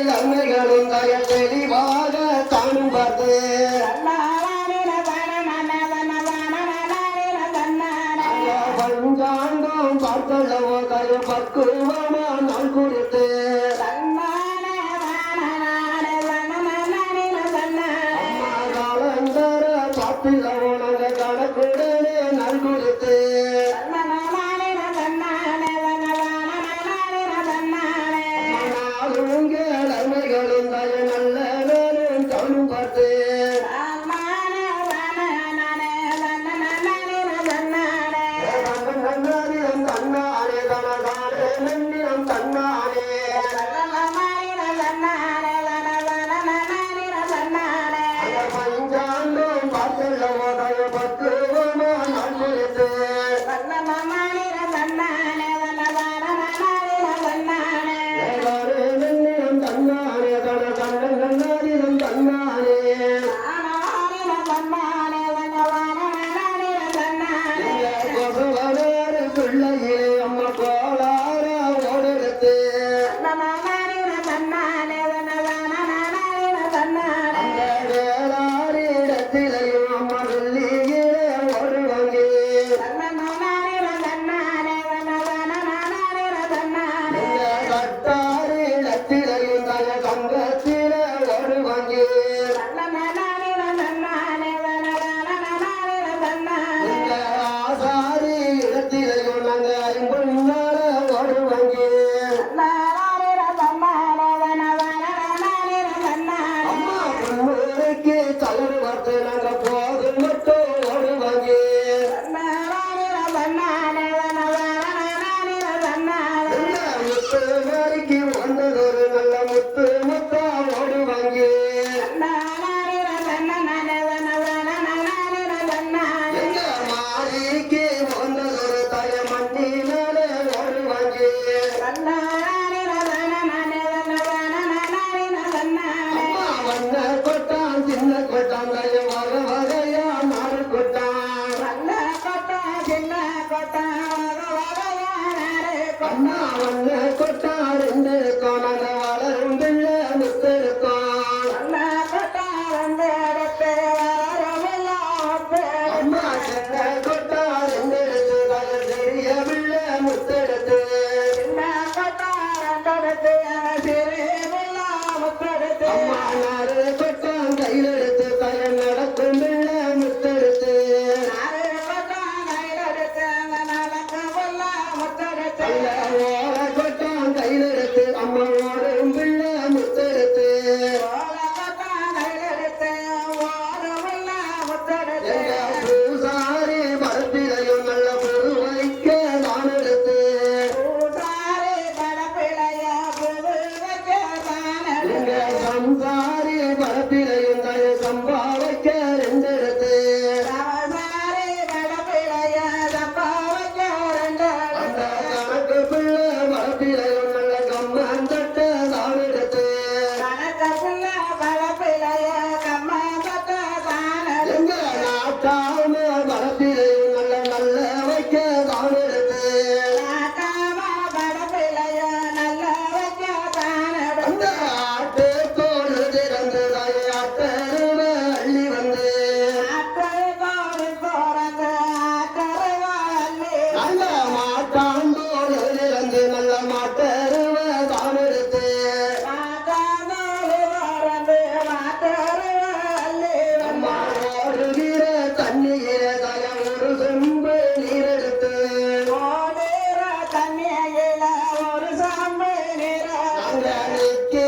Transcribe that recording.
நன்மைகளும் தெளிவாக காணும் பார்த்து பஞ்சாங்கம் பார்த்தல்லவோ கரு பக்குவமா நாள் குறித்து காலந்தர பார்த்தில்லவோ நாங்க கணக்குடனே நாள் குறித்து நன்மைகளும் நல்ல நேரம் காணும் பார்த்து பஞ்சாங்கம் பார்த்தல்லவோ கரு பக்குவமா நாள் குறித்து பிள்ளையே அம்மா கோளார ஓடெடுத்து அந்த வேளாரிடத்திலையும் அம்மா வெள்ளியே ஓடுவாங்க கட்டாரிடத்திலையும் தய தங்கத்தில ஓடுவாங்க ஆசாரி இடத்திலையும் நாங்க ஐம்பொன்னால ஓடுவாங்க அம்மா பொண்ணுக்கு தளர் வார்த்தை நாங்க போது மட்டும் ஓடுவாங்க முத்து நாளைக்கு வந்ததொரு நல்ல முத்து முத்தா ஓடுவாங்க மாறிக்கு வந்ததொரு தய மண்ணினால ஓடுவாங்க அம்மா வண்ண கொட்டான் சின்ன கொட்டான் தய வர வகையா நாடு கொட்டான் அம்மா வண்ண கொட்டான் ரெண்டு இருக்கோம் நாங்க வளரும் பிள்ளை முத்து இருக்கோம் அம்மா சின்ன கொட்டான் ரெண்டு எடுத்து தய பெரிய பிள்ளை முத்தெடுத்து அம்மா நாறு கொட்டான் கையில் எடுத்து தய நடக்கும் பிள்ளை முத்தெடுத்து ஓர கொட்டான் கையில் எடுத்து அம்மா ஓடும் பிள்ளை முத்தெடுத்து எங்க பூசாரி மரத்திலையும் நல்ல புது வைக்க நான் எடுத்து எங்க சம்சாரி மரத்திலையும் தய சம்பாவைக்க ரெண்டு எடுத்து அந்த கணக்கு பிள்ளை மரத்திலையும் நல்ல கம்மன் தட்ட நான் எடுத்து எங்க நாட்டாம மரத்திலையும் நல்ல நல்ல வைக்க நான் எடுத்து அந்த ஆட்டு தோல் திறந்து ஆட்டருவ அள்ளி வந்து நல்ல மாட்டாண்டோல் திறந்து நல்ல மாட்டருவ தான் எடுத்து அம்மா ஓடுகிற தண்ணீர தய ஒரு செம்பு நீர் எடுத்து நாங்க நிற்க